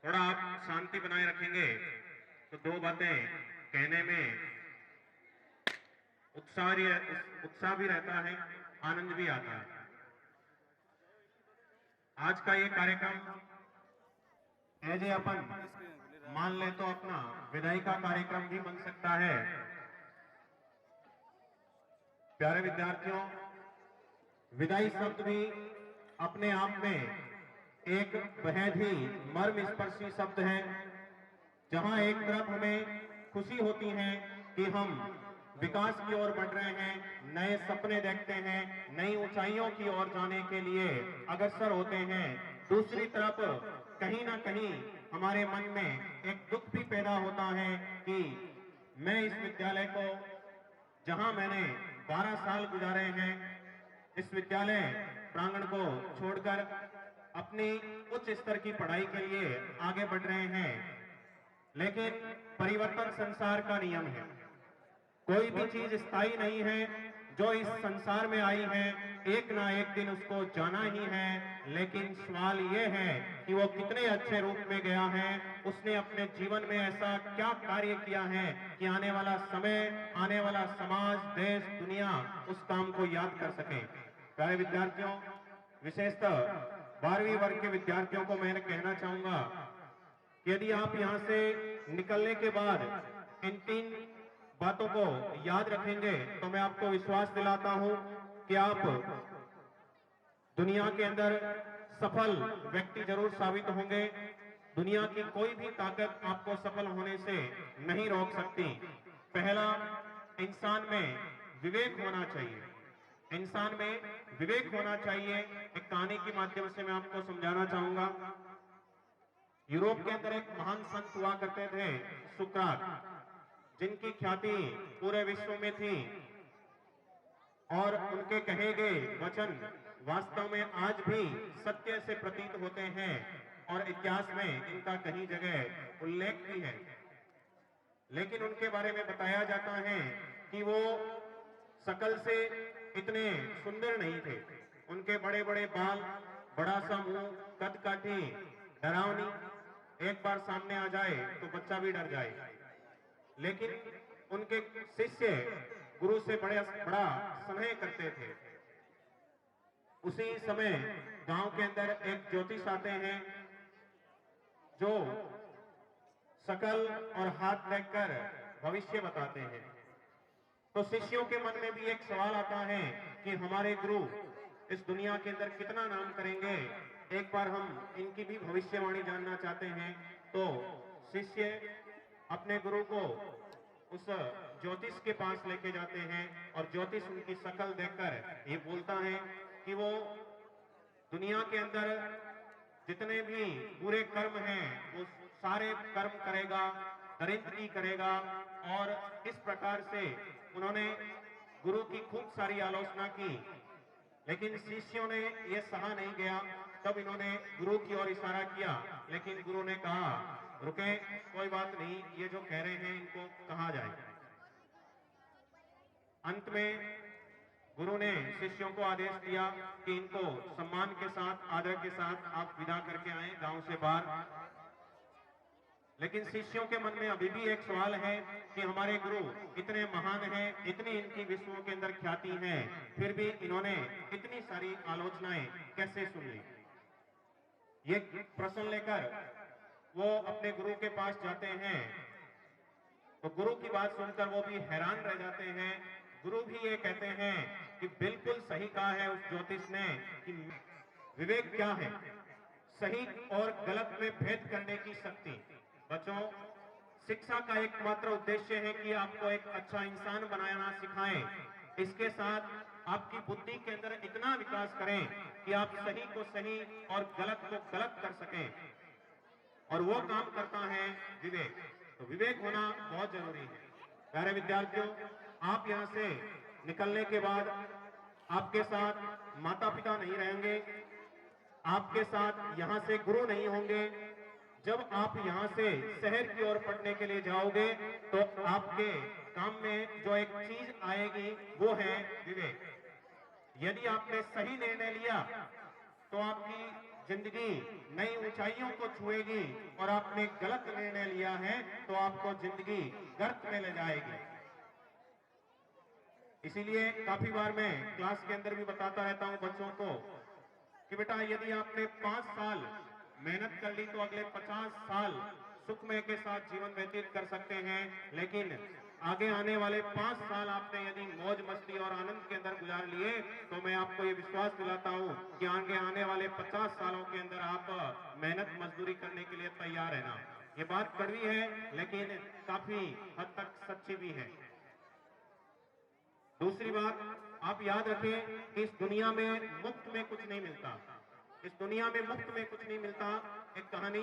थोड़ा आप शांति बनाए रखेंगे तो दो बातें कहने में उत्साह भी रहता है, आनंद भी आता है। आज का ये कार्यक्रम एज ए अपन मान ले तो अपना विदाई का कार्यक्रम भी बन सकता है। प्यारे विद्यार्थियों, विदाई शब्द भी अपने आप में एक बेहद ही मर्मस्पर्शी शब्द है, जहां एक तरफ हमें खुशी होती है कि हम विकास की ओर बढ़ रहे हैं, नए सपने देखते हैं, नई ऊंचाइयों की ओर जाने के लिए अग्रसर होते हैं। दूसरी तरफ कहीं ना कहीं हमारे मन में एक दुख भी पैदा होता है कि मैं इस विद्यालय को, जहां मैंने 12 साल गुजारे हैं, इस विद्यालय प्रांगण को छोड़कर अपनी उच्च स्तर की पढ़ाई के लिए आगे बढ़ रहे हैं। लेकिन परिवर्तन संसार का नियम है, कोई भी चीज स्थायी नहीं है। जो इस संसार में आई है, एक ना एक दिन उसको जाना ही है। लेकिन सवाल यह है कि वो कितने अच्छे रूप में गया है, उसने अपने जीवन में ऐसा क्या कार्य किया है कि आने वाला समय, आने वाला समाज, देश, दुनिया उस काम को याद कर सके। प्यारे विद्यार्थियों, विशेषतः 12वीं वर्ग के विद्यार्थियों को मैं कहना चाहूंगा कि यदि आप यहां से निकलने के बाद इन 3 बातों को याद रखेंगे तो मैं आपको विश्वास दिलाता हूं कि आप दुनिया के अंदर सफल व्यक्ति जरूर साबित होंगे। दुनिया की कोई भी ताकत आपको सफल होने से नहीं रोक सकती। पहला, इंसान में विवेक होना चाहिए। इंसान में विवेक होना चाहिए। एक कहानी के माध्यम से मैं आपको समझाना चाहूंगा। यूरोप के अंदर एक महान संत हुआ करते थे, सुकरात, जिनकी ख्याति पूरे विश्व में थी और उनके कहे गए वचन वास्तव में आज भी सत्य से प्रतीत होते हैं और इतिहास में इनका कहीं जगह उल्लेख भी है। लेकिन उनके बारे में बताया जाता है कि वो शकल से इतने सुंदर नहीं थे। उनके बड़े बड़े बाल, बड़ा सा मुंह, कद काठी, डरावनी, एक बार सामने आ जाए तो बच्चा भी डर जाए। लेकिन उनके शिष्य गुरु से बड़ा स्नेह करते थे। उसी समय गांव के अंदर एक ज्योतिष आते हैं जो शकल और हाथ देखकर भविष्य बताते हैं। तो शिष्यों के मन में भी एक सवाल आता है कि हमारे गुरु इस दुनिया के अंदर कितना नाम करेंगे, एक बार हम इनकी भी भविष्यवाणी जानना चाहते हैं। तो शिष्य अपने गुरु को उस ज्योतिष के पास लेके जाते हैं और ज्योतिष उनकी शकल देखकर ये बोलता है कि वो दुनिया के अंदर जितने भी बुरे कर्म हैं वो सारे कर्म करेगा, दरिद्री करेगा। और इस प्रकार से उन्होंने गुरु की खूब सारी आलोचना की। लेकिन शिष्यों ने यह सहा नहीं गया। तब इन्होंने गुरु की ओर इशारा किया, लेकिन गुरु ने कहा, रुके, कोई बात नहीं, ये जो कह रहे हैं इनको कहा जाए। अंत में गुरु ने शिष्यों को आदेश दिया कि इनको सम्मान के साथ, आदर के साथ आप विदा करके आए गांव से बाहर। लेकिन शिष्यों के मन में अभी भी एक सवाल है कि हमारे गुरु इतने महान हैं, इतनी इनकी विश्व के अंदर ख्याति है, फिर भी इन्होंने इतनी सारी आलोचनाएं कैसे सुन ली। ये प्रश्न लेकर वो अपने गुरु के पास जाते हैं। तो गुरु की बात सुनकर वो भी हैरान रह जाते हैं। गुरु भी ये कहते हैं कि बिल्कुल सही कहा है उस ज्योतिष ने कि विवेक क्या है, सही और गलत में भेद करने की शक्ति। बच्चों, शिक्षा का एकमात्र उद्देश्य है कि आपको एक अच्छा इंसान बनाना सिखाएं। इसके साथ आपकी बुद्धि के अंदर इतना विकास करें कि आप सही को सही और गलत को गलत कर सकें। और वो काम करता है विवेक। तो विवेक होना बहुत जरूरी है। प्यारे विद्यार्थियों, आप यहाँ से निकलने के बाद आपके साथ माता पिता नहीं रहेंगे, आपके साथ यहाँ से गुरु नहीं होंगे। जब आप यहाँ से शहर की ओर पढ़ने के लिए जाओगे तो आपके काम में जो एक चीज आएगी वो है विवेक। यदि आपने सही निर्णय लिया तो आपकी जिंदगी नई ऊंचाइयों को छुएगी और आपने गलत निर्णय लिया है तो आपको जिंदगी गर्त में ले जाएगी। इसीलिए काफी बार मैं क्लास के अंदर भी बताता रहता हूं बच्चों को कि बेटा यदि आपने 5 साल मेहनत कर ली तो अगले 50 साल सुखमय के साथ जीवन व्यतीत कर सकते हैं, लेकिन आगे आने वाले 5 साल आपने यदि मौज मस्ती और आनंद के अंदर गुजार लिए तो मैं आपको ये विश्वास दिलाता हूं कि आगे आने वाले 50 सालों के अंदर आप मेहनत मजदूरी करने के लिए तैयार रहना। ये बात कड़वी है लेकिन काफी हद तक सच्ची भी है। दूसरी बात आप याद रखें कि इस दुनिया में मुफ्त में कुछ नहीं मिलता। इस दुनिया में मुफ्त में कुछ नहीं मिलता। एक कहानी,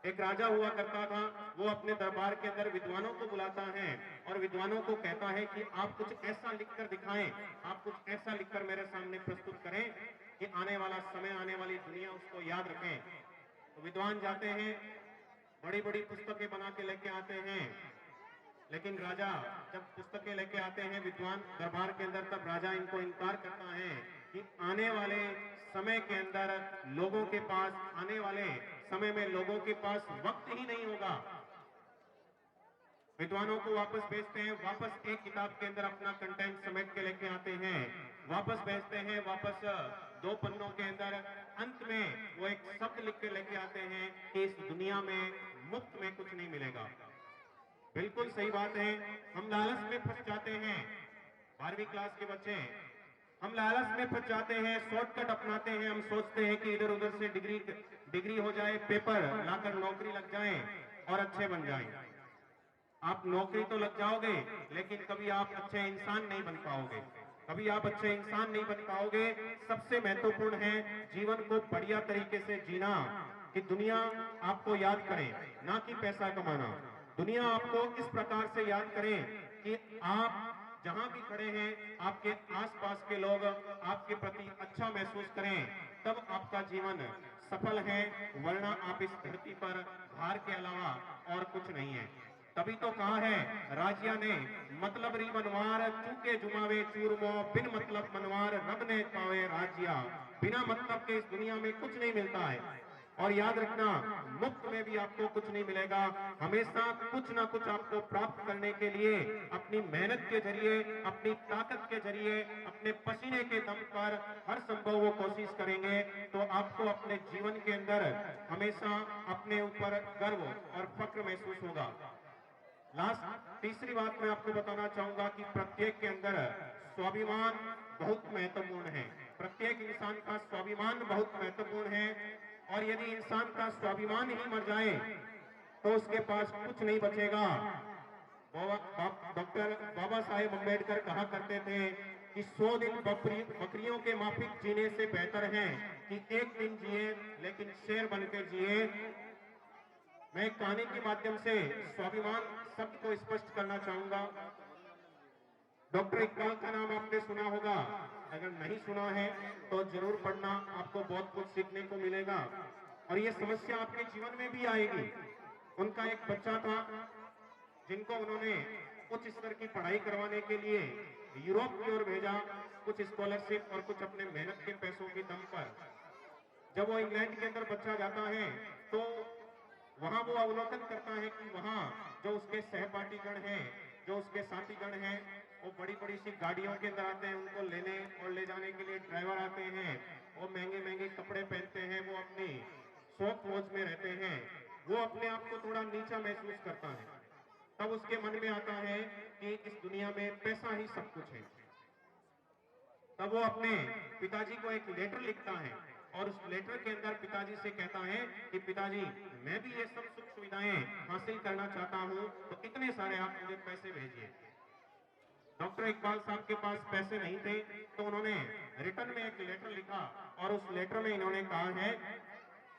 एक राजा हुआ करता था, वो अपने दरबार के अंदर विद्वानों को बुलाता है और विद्वानों को कहता है कि आप कुछ ऐसा लिखकर दिखाएं, आप कुछ ऐसा लिखकर मेरे सामने प्रस्तुत करें कि आने वाला समय, आने वाली दुनिया उसको याद रखें। तो विद्वान जाते हैं, बड़ी बड़ी पुस्तकें बना के लेके आते हैं, लेकिन राजा जब पुस्तकें लेके आते हैं विद्वान दरबार के अंदर, तब राजा इनको इनकार करता है कि आने वाले समय के अंदर लोगों के पास, आने वाले समय में लोगों के पास वक्त ही नहीं होगा। विद्वानों को वापस भेजते हैं, वापस एक किताब के अंदर अपना कंटेंट समेट के लेके आते हैं, वापस भेजते हैं, वापस 2 पन्नों के अंदर अंत में वो एक शब्द लिख के लेके आते हैं कि इस दुनिया में मुफ्त में कुछ नहीं मिलेगा। बिल्कुल सही बात है। हम लालच में फंस जाते हैं, 12वीं क्लास के बच्चे, हम लालच में फंस जाते हैं, शॉर्टकट अपनाते हैं। हम सोचते हैं कि इधर उधर से डिग्री हो जाए, पेपर लाकर नौकरी लग जाए और अच्छे बन जाएं। आप नौकरी तो लग जाओगे लेकिन कभी आप अच्छे इंसान नहीं बन पाओगे, कभी आप अच्छे इंसान नहीं बन पाओगे। सबसे महत्वपूर्ण है जीवन को बढ़िया तरीके से जीना, कि दुनिया आपको याद करे, ना कि पैसा कमाना। दुनिया आपको इस प्रकार से याद करें कि आप जहां भी खड़े हैं आपके आसपास के लोग आपके प्रति अच्छा महसूस करें, तब आपका जीवन सफल है, वरना आप इस धरती पर हार के अलावा और कुछ नहीं है। तभी तो कहा है राजिया ने, मतलब री मनवार चूके जुमावे चूरमो, बिन मतलब मनवार रब ने पावे राजिया। बिना मतलब के इस दुनिया में कुछ नहीं मिलता है। और याद रखना, मुफ्त में भी आपको कुछ नहीं मिलेगा। हमेशा कुछ ना कुछ आपको प्राप्त करने के लिए अपनी मेहनत के जरिए, अपनी ताकत के जरिए, अपने पसीने के दम पर हर संभव वो कोशिश करेंगे, तो आपको अपने जीवन के अंदर हमेशा अपने ऊपर गर्व और फक्र महसूस होगा। तीसरी बात मैं आपको बताना चाहूंगा कि प्रत्येक के अंदर स्वाभिमान बहुत महत्वपूर्ण है। प्रत्येक इंसान का स्वाभिमान बहुत महत्वपूर्ण है, और यदि इंसान का स्वाभिमान ही मर जाए तो उसके पास कुछ नहीं बचेगा। डॉक्टर बाबा साहेब अम्बेडकर कहा करते थे कि 100 दिन बकरियों के माफिक जीने से बेहतर है कि एक दिन जिए लेकिन शेर बनकर जिए। मैं एक कहानी के माध्यम से स्वाभिमान शब्द को स्पष्ट करना चाहूंगा। डॉक्टर इकबाल का नाम आपने सुना होगा, अगर नहीं सुना है तो जरूर पढ़ना, आपको बहुत कुछ सीखने को मिलेगा और ये समस्या आपके जीवन में भी आएगी। उनका एक बच्चा था जिनको उन्होंने उच्च स्तर की पढ़ाई करवाने के लिए यूरोप की ओर भेजा, कुछ स्कॉलरशिप और कुछ अपने मेहनत के पैसों के दम पर। जब वो इंग्लैंड के अंदर बच्चा जाता है तो वहां वो अवलोकन करता है कि वहां जो उसके सहपाठीगण हैं, जो उसके साथीगण हैं, वो बड़ी बड़ी सी गाड़ियों के अंदर आते हैं, उनको लेने और ले जाने के लिए ड्राइवर आते हैं, वो महंगे महंगे कपड़े पहनते हैं, वो अपनी शौक मौज में रहते हैं। वो अपने आप को थोड़ा नीचा महसूस करता है। तब उसके मन में आता है कि इस दुनिया में पैसा ही सब कुछ है। तब वो अपने पिताजी को एक लेटर लिखता है और उस लेटर के अंदर पिताजी से कहता है कि पिताजी, मैं भी ये सब सुख सुविधाएं हासिल करना चाहता हूं, तो इतने सारे आप मुझे पैसे भेजिए। डॉक्टर इकबाल साहब के पास पैसे नहीं थे, तो उन्होंने रिटर्न में एक लेटर लिखा और उस लेटर में इन्होंने कहा है,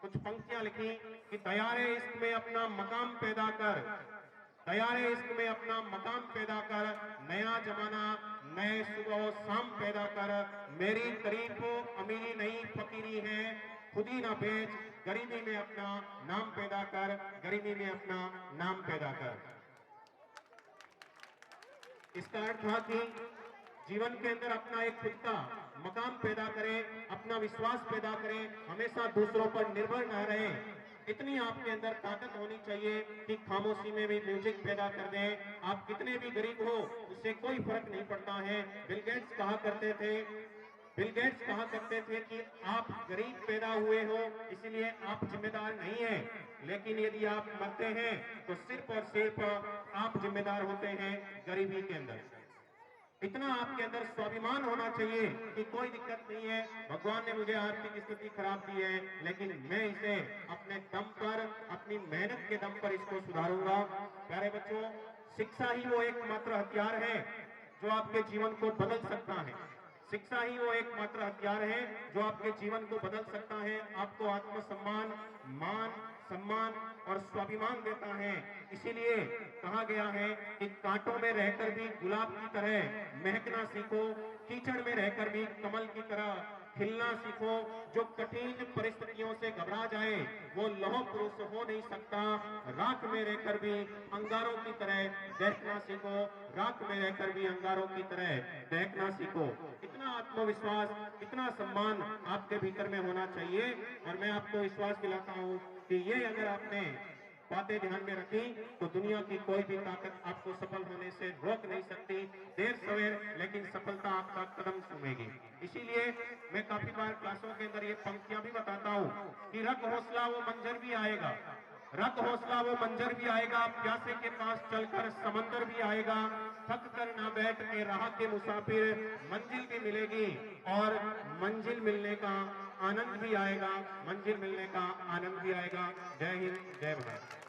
कुछ पंक्तियां लिखी कि तैयारे इश्क में अपना मकाम पैदा कर, तैयारे इश्क में अपना मकाम पैदा कर, नया जमाना नए सुबह शाम पैदा कर, मेरी तारीफ अमीरी नहीं फकीरी है, खुदी ना बेच, गरीबी में अपना नाम पैदा कर, गरीबी में अपना नाम पैदा कर। इसका अर्थ था कि जीवन के अंदर अपना एक खुद का मकाम पैदा करें, अपना विश्वास पैदा करें, हमेशा दूसरों पर निर्भर न रहें। इतनी आपके अंदर ताकत होनी चाहिए कि खामोशी में भी म्यूजिक पैदा कर दें। आप कितने भी गरीब हो, उससे कोई फर्क नहीं पड़ता है। बिल गेट्स कहा करते थे कि आप गरीब पैदा हुए हो इसलिए आप जिम्मेदार नहीं हैं, लेकिन यदि आप मरते हैं तो सिर्फ और सिर्फ आप जिम्मेदार होते हैं गरीबी के अंदर। इतना आपके अंदर स्वाभिमान होना चाहिए कि कोई दिक्कत नहीं है, भगवान ने मुझे आर्थिक स्थिति खराब दी है, लेकिन मैं इसे अपने दम पर, अपनी मेहनत के दम पर इसको सुधारूंगा। प्यारे बच्चों, शिक्षा ही वो एकमात्र हथियार है जो आपके जीवन को बदल सकता है। शिक्षा ही वो एकमात्र हथियार है जो आपके जीवन को बदल सकता है, आपको आत्मसम्मान, मान, सम्मान और स्वाभिमान देता है। इसीलिए कहा गया है कि कांटों में रहकर भी गुलाब की तरह महकना सीखो, कीचड़ में रहकर भी कमल की तरह खिलना सीखो। जो कठिन परिस्थितियों से घबरा जाए वो लौह पुरुष हो नहीं सकता। राख में रहकर भी अंगारों की तरह दहकना सीखो, राख में रहकर भी अंगारों की तरह दहकना सीखो। इतना आत्मविश्वास, इतना सम्मान आपके भीतर में होना चाहिए। और मैं आपको विश्वास दिलाता हूं कि ये अगर आपने बातें ध्यान में रखी तो दुनिया की कोई भी ताकत आपको सफल होने से रोक नहीं सकती। देर सवेर लेकिन सफलता आपका कदम चूमेगी। इसीलिए मैं काफी बार क्लासों के अंदर ये पंक्तियां भी बताता हूँ कि रख हौसला वो मंजर भी आएगा, रख हौसला वो मंजर भी आएगा, प्यासे के पास चलकर समंदर भी आएगा, थक कर ना बैठ के राह के मुसाफिर, मंजिल भी मिलेगी और मंजिल मिलने का आनंद भी आएगा, मंजिल मिलने का आनंद भी आएगा। जय हिंद, जय भारत।